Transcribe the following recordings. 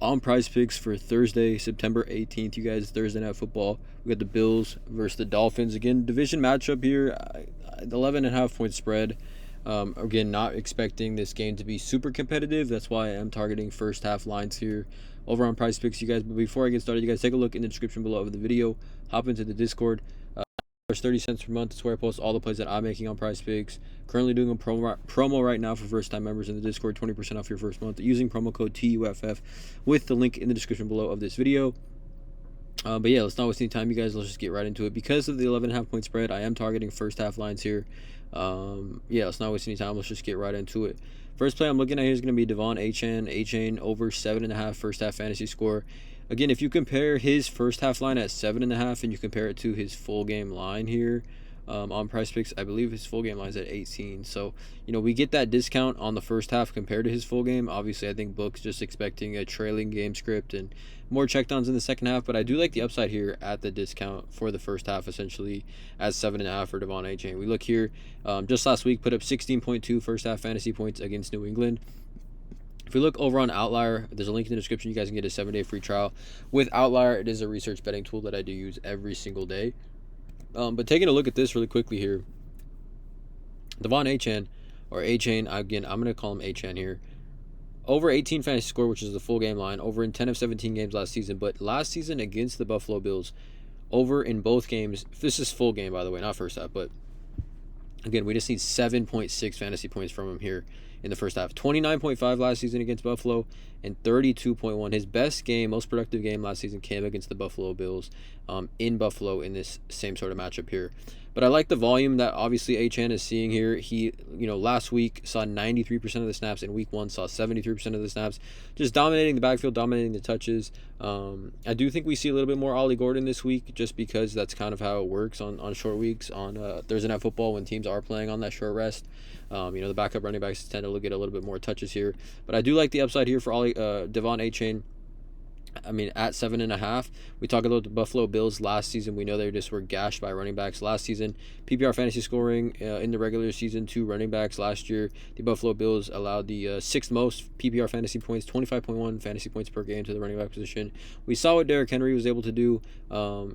on PrizePicks for Thursday, September 18th. You guys, Thursday Night Football. We got the Bills versus the Dolphins. Again, division matchup here. 11.5-point spread. Again, not expecting this game to be super competitive. That's why I'm targeting first half lines here over on PrizePicks, you guys. But before I get started, you guys take a look in the description below of the video. Hop into the Discord. 30 cents per month. That's where I post all the plays that I'm making on PrizePicks. Currently doing a promo right now for first-time members in the Discord, 20% off your first month using promo code TUFF with the link in the description below of this video. But yeah, let's not waste any time, you guys. Let's just get right into it. Because of the 11.5-point spread, I am targeting first half lines here. Yeah, let's not waste any time. Let's just get right into it. First play I'm looking at here is going to be Achane over 7.5 first half fantasy score. Again, if you compare his first half line at 7.5 and you compare it to his full game line here on PrizePicks, I believe his full game line is at 18. So, we get that discount on the first half compared to his full game. Obviously, I think Book's just expecting a trailing game script and more checkdowns in the second half, but I do like the upside here at the discount for the first half, essentially as 7.5 for Achane. We look here, just last week, put up 16.2 first half fantasy points against New England. If we look over on Outlier, there's a link in the description. You guys can get a 7-day free trial with Outlier. It is a research betting tool that I do use every single day. But taking a look at this really quickly here, Achane, or Achane, again, I'm going to call him Achane here. Over 18 fantasy score, which is the full game line, over in 10 of 17 games last season. But last season against the Buffalo Bills, over in both games, this is full game, by the way, not first half, but again, we just need 7.6 fantasy points from him here in the first half. 29.5 last season against Buffalo and 32.1. His best game, most productive game last season came against the Buffalo Bills in Buffalo in this same sort of matchup here. But I like the volume that obviously Achane is seeing here. He, last week saw 93% of the snaps. In week 1 saw 73% of the snaps. Just dominating the backfield, dominating the touches. I do think we see a little bit more Ollie Gordon this week just because that's kind of how it works on short weeks on Thursday Night Football when teams are playing on that short rest. The backup running backs tend to get a little bit more touches here. But I do like the upside here for Achane. I mean, at 7.5, we talk about the Buffalo Bills last season. We know they just were gashed by running backs last season. PPR fantasy scoring in the regular season, 2 running backs last year. The Buffalo Bills allowed the 6th most PPR fantasy points, 25.1 fantasy points per game to the running back position. We saw what Derrick Henry was able to do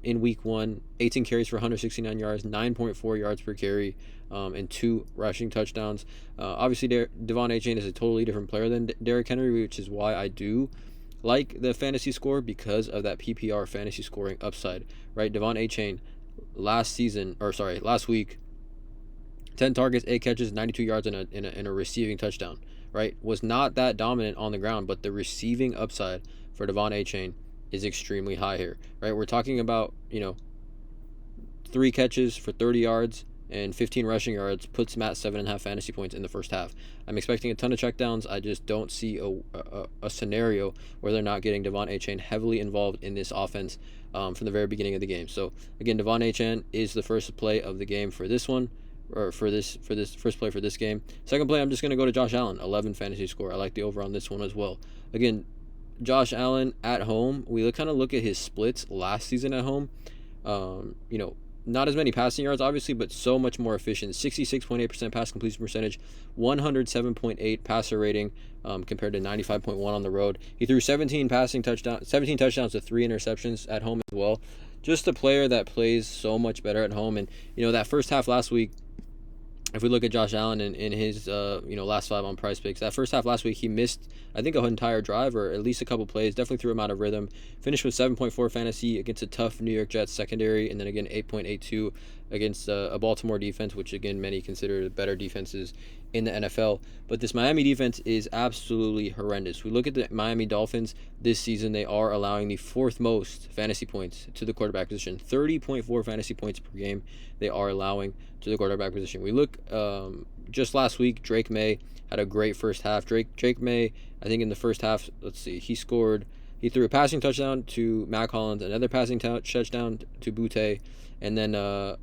in week 1, 18 carries for 169 yards, 9.4 yards per carry, and 2 rushing touchdowns. Obviously, Achane is a totally different player than Derrick Henry, which is why I do like the fantasy score because of that PPR fantasy scoring upside, right? Achane last week, 10 targets, 8 catches, 92 yards in a receiving touchdown, right? Was not that dominant on the ground, but the receiving upside for Achane is extremely high here, right? We're talking about, 3 catches for 30 yards and 15 rushing yards, puts him at 7.5 fantasy points in the first half. I'm expecting a ton of checkdowns. I just don't see a scenario where they're not getting Achane heavily involved in this offense from the very beginning of the game. So again, Achane is the first play of the game for this one, or for this first play for this game. Second play, I'm just going to go to Josh Allen, 11 fantasy score. I like the over on this one as well. Again, Josh Allen at home, we kind of look at his splits last season at home. Not as many passing yards, obviously, but so much more efficient. 66.8% pass completion percentage, 107.8 passer rating compared to 95.1 on the road. He threw 17 touchdowns to 3 interceptions at home as well. Just a player that plays so much better at home. And, that first half last week, if we look at Josh Allen in his last 5 on PrizePicks, that first half last week he missed, I think, an entire drive or at least a couple plays. Definitely threw him out of rhythm. Finished with 7.4 fantasy against a tough New York Jets secondary, and then again 8.82 against a Baltimore defense, which again many consider the better defenses in the NFL. But this Miami defense is absolutely horrendous. We look at the Miami Dolphins this season; they are allowing the 4th most fantasy points to the quarterback position. 30.4 fantasy points per game they are allowing to the quarterback position. We look just last week, Drake May had a great first half. Drake May, I think in the first half, he threw a passing touchdown to Mac Hollins, another passing touchdown to Butte, and then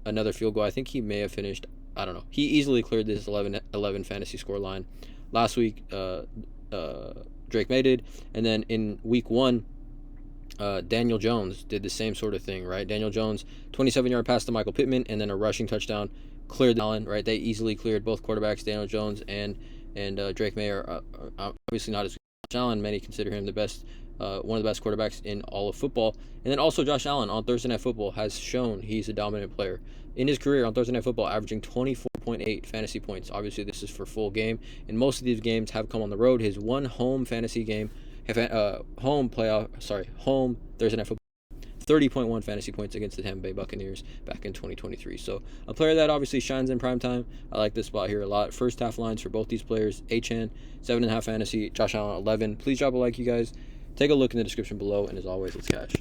another field goal. I think he may have finished, I don't know. He easily cleared this 11 fantasy score line. Last week, Drake May did. And then in week 1, Daniel Jones did the same sort of thing, right? Daniel Jones, 27-yard pass to Michael Pittman, and then a rushing touchdown, cleared Allen, right? They easily cleared both quarterbacks, Daniel Jones and Drake May are obviously not as Allen, many consider him the best, one of the best quarterbacks in all of football. And then also Josh Allen on Thursday Night Football has shown he's a dominant player. In his career on Thursday Night Football, averaging 24.8 fantasy points. Obviously, this is for full game, and most of these games have come on the road. His one home fantasy game, home Thursday Night Football, 30.1 fantasy points against the Tampa Bay Buccaneers back in 2023. So a player that obviously shines in prime time. I like this spot here a lot. First half lines for both these players. Achane, 7.5 fantasy. Josh Allen, 11. Please drop a like, you guys. Take a look in the description below. And as always, let's cash.